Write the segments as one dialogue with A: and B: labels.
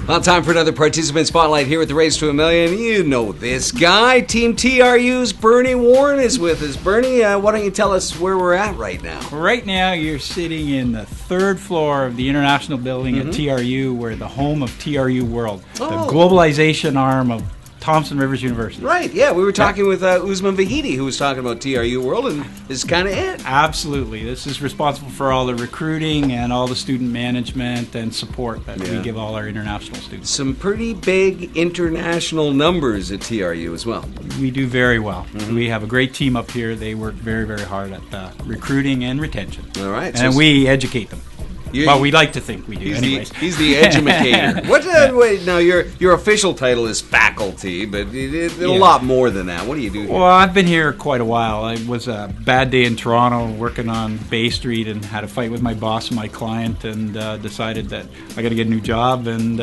A: Well, time for another participant spotlight here at the Race to a Million. You know this guy. Team TRU's Bernie Warren is with us. Bernie, why don't you tell us where we're at right now?
B: Right now, you're sitting in the third floor of the International Building at TRU, where the home of TRU World, the globalization arm of Thompson Rivers University.
A: Right, yeah. We were talking with Usman Vahidi, who was talking about TRU World, and this is kind of it.
B: Absolutely. This is responsible for all the recruiting and all the student management and support that we give all our international students.
A: Some pretty big international numbers at TRU as well.
B: We do very well. We have a great team up here. They work very, very hard at recruiting and retention.
A: All right.
B: And we educate them. Well, we like to think we do, anyways.
A: He's the educator. Wait, now your official title is faculty, but a lot more than that. What do you do here?
B: Well, I've been here quite a while. I was a bad day in Toronto working on Bay Street and had a fight with my boss and my client, and decided that I got to get a new job, and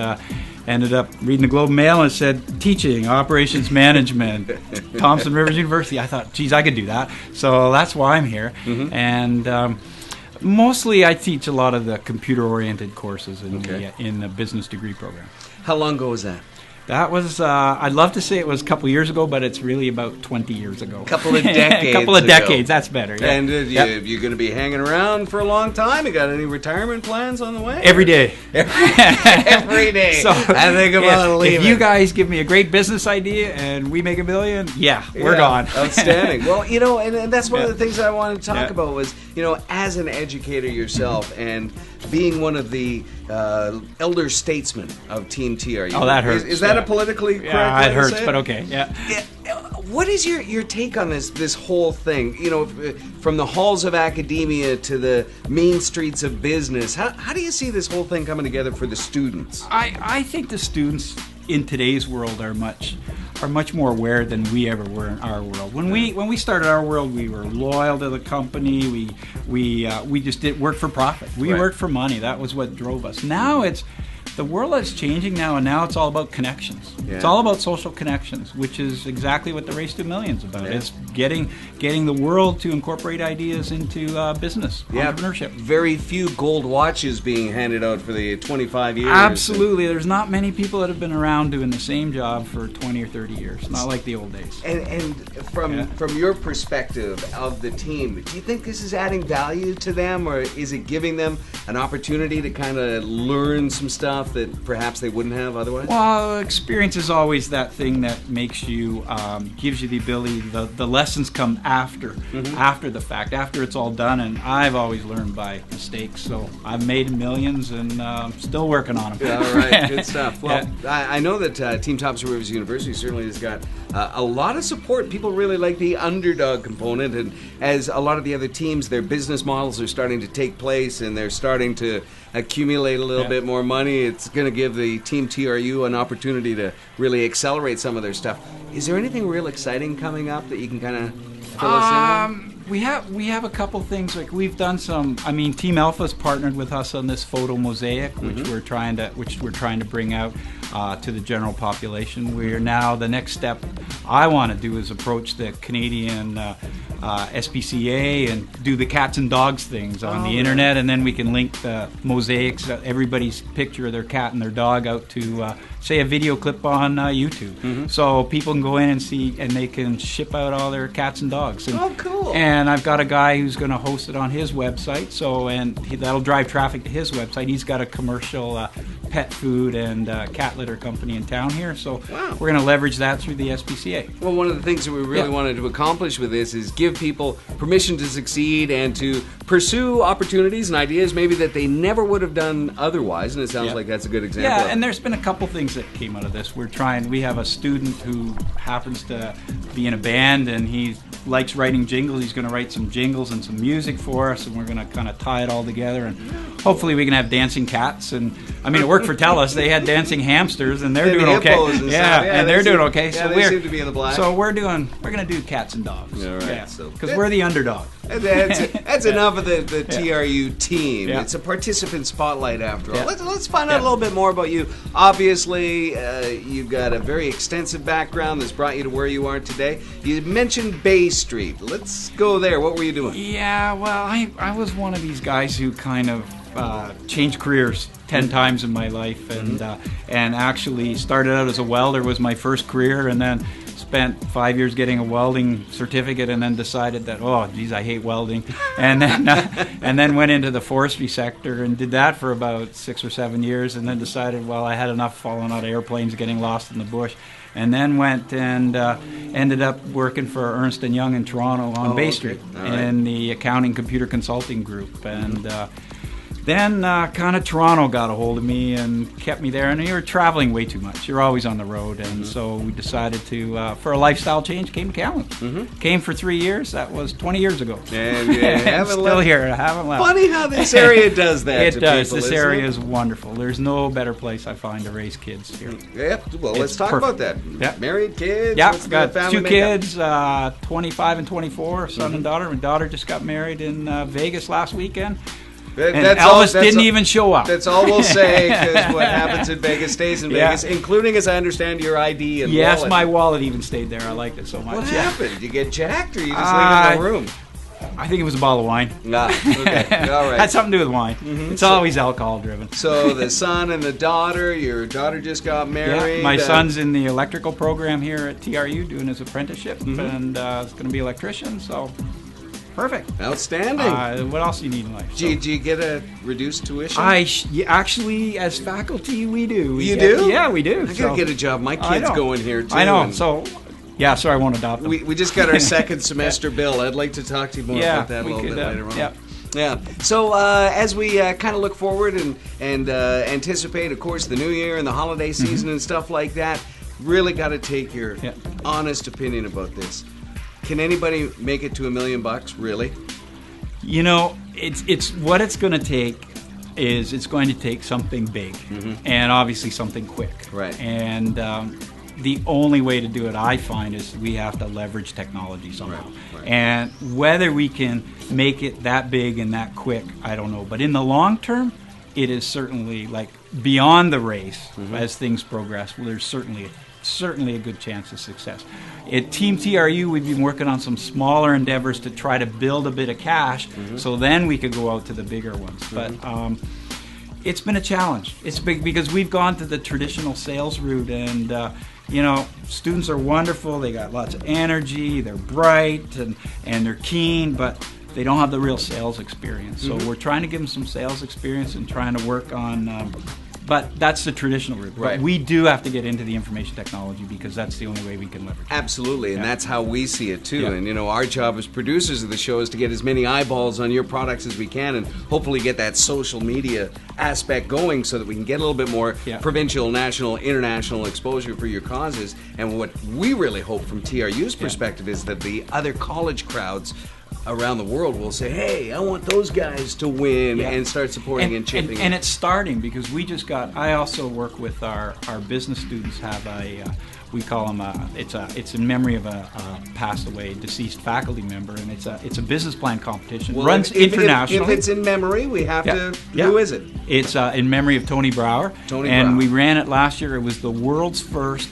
B: ended up reading the Globe and Mail, and it said teaching operations management, Thompson Rivers University. I thought, geez, I could do that. So that's why I'm here. And mostly, I teach a lot of the computer-oriented courses in the business degree program.
A: How long ago was that?
B: That was, I'd love to say it was a couple of years ago, but it's really about 20 years ago.
A: A couple of decades
B: A couple of decades, that's better. Yeah.
A: And you're going to be hanging around for a long time? You got any retirement plans on the way?
B: Every day.
A: Every day.
B: So,
A: I think about leaving.
B: If you guys give me a great business idea and we make $1 million, we're gone.
A: Outstanding. Well, and that's one of the things that I wanted to talk about was, as an educator yourself and being one of the elder statesmen of Team TRU.
B: Oh, that hurts.
A: Is that a politically correct way
B: it
A: to
B: hurts,
A: say it?
B: but okay.
A: What is your take on this whole thing? From the halls of academia to the main streets of business. How do you see this whole thing coming together for the students?
B: I think the students in today's world are much more aware than we ever were in our world. When we started our world, we were loyal to the company. We just did work for profit. We worked for money. That was what drove us. Now the world is changing now, and now it's all about connections. Yeah. It's all about social connections, which is exactly what the Race to a Million is about. Yeah. It's getting the world to incorporate ideas into business, entrepreneurship.
A: Very few gold watches being handed out for the 25 years.
B: Absolutely. There's not many people that have been around doing the same job for 20 or 30 years. Not like the old days.
A: And from your perspective of the team, do you think this is adding value to them, or is it giving them an opportunity to kind of learn some stuff that perhaps they wouldn't have otherwise?
B: Well, experience is always that thing that makes you, gives you the ability, the lessons come after the fact, after it's all done, and I've always learned by mistakes, so I've made millions and still working on them.
A: All right, good stuff. Well, I know that Team Thompson Rivers University certainly has got a lot of support. People really like the underdog component, and as a lot of the other teams, their business models are starting to take place, and they're starting to accumulate a little bit more money. It's going to give the Team TRU an opportunity to really accelerate some of their stuff. Is there anything real exciting coming up that you can kind of fill us in on?
B: We have a couple things. Like we've done some. I mean, Team Alpha's partnered with us on this photo mosaic, which we're trying to bring out to the general population. We're now, the next step I want to do is approach the Canadian SPCA and do the cats and dogs things on the internet, and then we can link the mosaics, everybody's picture of their cat and their dog, out to say a video clip on YouTube, so people can go in and see, and they can ship out all their cats and dogs. And,
A: cool!
B: And I've got a guy who's going to host it on his website, that'll drive traffic to his website. He's got a commercial pet food and cat litter company in town here, so we're going to leverage that through the SPCA.
A: Well, one of the things that we really wanted to accomplish with this is give people permission to succeed and to pursue opportunities and ideas maybe that they never would have done otherwise, and it sounds like that's a good example.
B: Yeah, and there's been a couple things that came out of this. We have a student who happens to be in a band, and he likes writing jingles. He's going to write some jingles and some music for us, and we're going to kind of tie it all together, and hopefully we can have dancing cats. And I mean, it worked for TELUS. They had dancing hamsters, and they're doing okay. And they're doing okay.
A: So they seem to be in the black.
B: So we're going to do cats and dogs.
A: All right.
B: Because we're the underdog.
A: That's enough of the TRU team.
B: Yeah.
A: It's a participant spotlight after all.
B: Yeah.
A: Let's find out a little bit more about you. Obviously, you've got a very extensive background that's brought you to where you are today. You mentioned Bay Street. Let's go there. What were you doing?
B: Yeah, well, I was one of these guys who kind of changed careers 10 times in my life, and actually started out as a welder was my first career, and then spent 5 years getting a welding certificate, and then decided that, oh geez, I hate welding, and then went into the forestry sector and did that for about 6 or 7 years, and then decided, well, I had enough falling out of airplanes, getting lost in the bush, and then went and ended up working for Ernst & Young in Toronto on Bay Street in the accounting computer consulting group, and then kind of Toronto got a hold of me and kept me there, and you're traveling way too much. You're always on the road, and so we decided to, for a lifestyle change, came to Kamloops. Came for 3 years. That was 20 years ago.
A: And
B: I'm still here. I haven't left.
A: Funny how this area does that.
B: It
A: to
B: does.
A: people,
B: This area is wonderful. There's no better place I find to raise kids here.
A: Yep. Well, let's
B: It's
A: talk
B: perfect.
A: about that.
B: Yep.
A: Married, kids.
B: Yeah,
A: what's the
B: got
A: family
B: 2
A: makeup?
B: kids, 25 and 24, son and daughter. My daughter just got married in Vegas last weekend. And Elvis didn't even show up.
A: That's all we'll say, because what happens in Vegas stays in Vegas, including, as I understand, your ID and
B: yes,
A: wallet.
B: my wallet even stayed there. I liked it so much.
A: What happened? Did you get jacked, or you just leave it in the room?
B: I think it was a bottle of wine.
A: Nah, okay, all right.
B: Had something to do with wine. It's always alcohol driven.
A: So the son and the daughter, your daughter just got married.
B: Yeah, my son's in the electrical program here at TRU doing his apprenticeship, and is going to be an electrician, so perfect.
A: Outstanding.
B: What else do you need in life?
A: Do you get a reduced tuition?
B: Actually, as faculty, we do.
A: You do?
B: Yeah, we do.
A: I gotta get a job. My kids go in here too.
B: I know. So, yeah, sorry, I won't adopt them.
A: We just got our second semester bill. I'd like to talk to you more about that a little bit later on.
B: Yeah.
A: Yeah. So as we kind of look forward and anticipate, of course, the new year and the holiday season and stuff like that, really got to take your honest opinion about this. Can anybody make it to $1 million? Really?
B: You know, it's what it's going to take is it's going to take something big and obviously something quick.
A: Right.
B: And the only way to do it, I find, is we have to leverage technology somehow.
A: Right.
B: And whether we can make it that big and that quick, I don't know. But in the long term, it is certainly like beyond the race as things progress. Well, there's certainly a good chance of success. At Team TRU, we've been working on some smaller endeavors to try to build a bit of cash, so then we could go out to the bigger ones. But it's been a challenge. It's big because we've gone to the traditional sales route, and students are wonderful. They got lots of energy. They're bright and they're keen, but they don't have the real sales experience. So we're trying to give them some sales experience and trying to work on. But that's the traditional route.
A: Right.
B: We do have to get into the information technology because that's the only way we can leverage it.
A: Absolutely, and that's how we see it too.
B: Yeah.
A: And our job as producers of the show is to get as many eyeballs on your products as we can, and hopefully get that social media aspect going so that we can get a little bit more provincial, national, international exposure for your causes. And what we really hope from TRU's perspective is that the other college crowds around the world will say, hey, I want those guys to win, and start supporting and chipping in.
B: And it's starting because we just got, I also work with our business students, have we call them, it's in memory of a passed away, deceased faculty member, and it's a business plan competition.
A: Well,
B: runs internationally.
A: If it's in memory, we have to, who is it?
B: It's in memory of Tony Brower. And we ran it last year. It was the world's first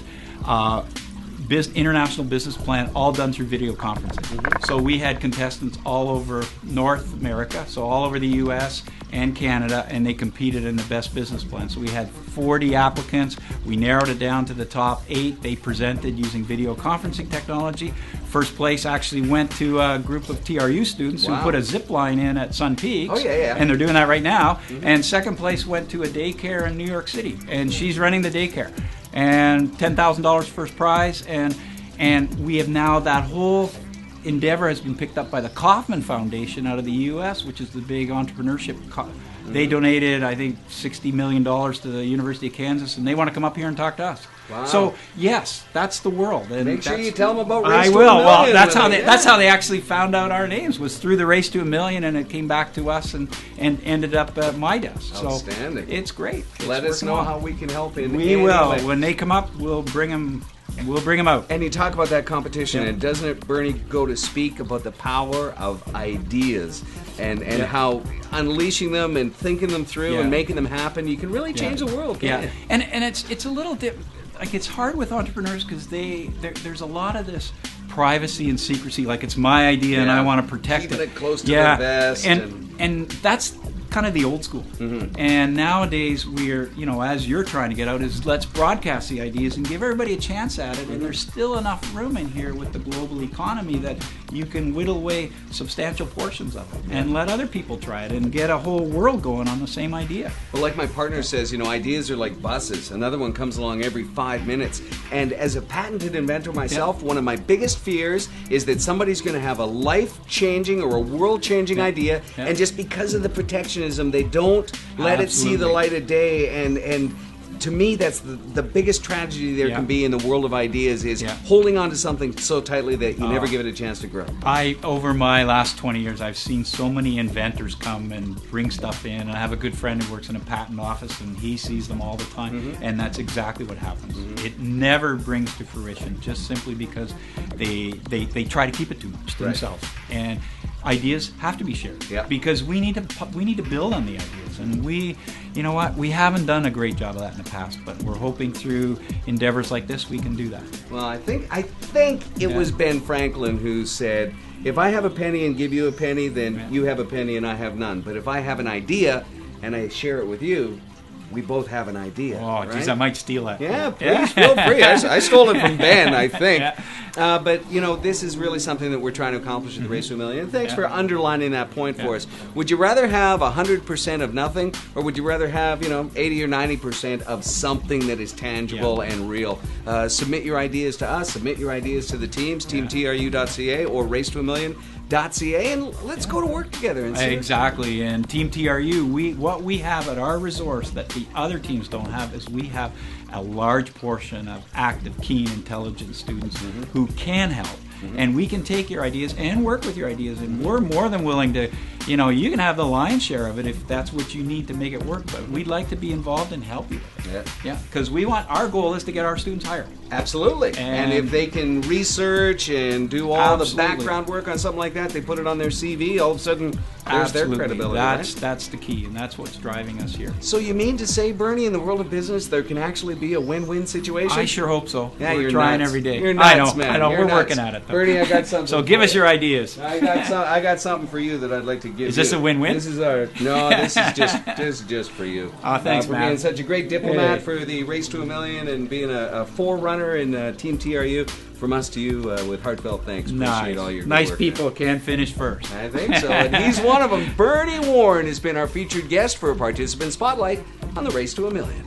B: international business plan, all done through video conferencing. So we had contestants all over North America, so all over the U.S. and Canada, and they competed in the best business plan. So we had 40 applicants. We narrowed it down to the top 8. They presented using video conferencing technology. First place actually went to a group of TRU students who put a zip line in at Sun Peaks. And they're doing that right now. And second place went to a daycare in New York City, and she's running the daycare. And $10,000 first prize, and we have now, that whole endeavor has been picked up by the Kauffman Foundation out of the U.S., which is the big entrepreneurship. They donated, I think, $60 million to the University of Kansas, and they want to come up here and talk to us.
A: Wow.
B: So yes, that's the world. And
A: make sure you tell them about Race
B: I
A: to
B: will.
A: $1
B: Well,
A: million.
B: that's how they actually found out our names, was through the Race to $1 Million, and it came back to us and ended up at my desk.
A: Outstanding.
B: So it's great.
A: Let us know how we can help in
B: We
A: any
B: will.
A: way.
B: When they come up, we'll bring them we'll bring them out.
A: And you talk about that competition, and doesn't it, Bernie, go to speak about the power of ideas and how unleashing them and thinking them through and making them happen, you can really change the world, can't you?
B: And it's a little like it's hard with entrepreneurs because there's a lot of this privacy and secrecy, like it's my idea and I want to protect
A: Keeping it close to the vest.
B: And that's kind of the old school. And nowadays we're, as you're trying to get out, is let's broadcast the ideas and give everybody a chance at it. And there's still enough room in here with the global economy that you can whittle away substantial portions of it and let other people try it and get a whole world going on the same idea.
A: Well, like my partner says, ideas are like buses. Another one comes along every 5 minutes. And as a patented inventor myself, one of my biggest fears is that somebody's going to have a life-changing or a world-changing idea, and just because of the protectionism, they don't let it see the light of day. And to me, that's the biggest tragedy there can be in the world of ideas, is holding on to something so tightly that you never give it a chance to grow.
B: Over my last 20 years, I've seen so many inventors come and bring stuff in. And I have a good friend who works in a patent office, and he sees them all the time. And that's exactly what happens. It never brings to fruition, just simply because they try to keep it too much to themselves. And ideas have to be shared because we need to build on the ideas, and we haven't done a great job of that in the past, but we're hoping through endeavors like this we can do that.
A: Well, I think it was Ben Franklin who said, if I have a penny and give you a penny, then you have a penny and I have none. But if I have an idea and I share it with you, we both have an idea.
B: Oh, geez, I might steal that.
A: Yeah, please, feel free. I stole it from Ben, I think. But, this is really something that we're trying to accomplish at the Race to a Million. And thanks for underlining that point for us. Would you rather have 100% of nothing, or would you rather have, 80 or 90% of something that is tangible and real? Submit your ideas to us. Submit your ideas to the teams, teamtru.ca or racetoamillion.ca, and let's go to work together. And
B: exactly. And Team TRU, what we have at our resource that the other teams don't have is we have a large portion of active, keen, intelligent students who can help. And we can take your ideas and work with your ideas, and we're more than willing to, you can have the lion's share of it if that's what you need to make it work, but we'd like to be involved and help you with it. Because our goal is to get our students hired.
A: Absolutely. And if they can research and do all the background work on something like that, they put it on their CV, all of a sudden there's their credibility.
B: That's the key, and that's what's driving us here.
A: So you mean to say, Bernie, in the world of business, there can actually be a win-win situation?
B: I sure hope so.
A: Yeah,
B: we're trying every day.
A: You're nuts, man.
B: I know. We're working at it, though.
A: Bernie, I got something.
B: So give us your ideas.
A: I got something for you that I'd like to give you.
B: Is this a win-win?
A: This is just for you.
B: Thanks,
A: for
B: man.
A: being such a great diplomat for the Race to a Million and being a forerunner in Team TRU. From us to you, with heartfelt thanks. Appreciate all your good
B: nice
A: work
B: people
A: there.
B: can finish first.
A: I think so. And he's one of them. Bernie Warren has been our featured guest for a Participant Spotlight on the Race to a Million.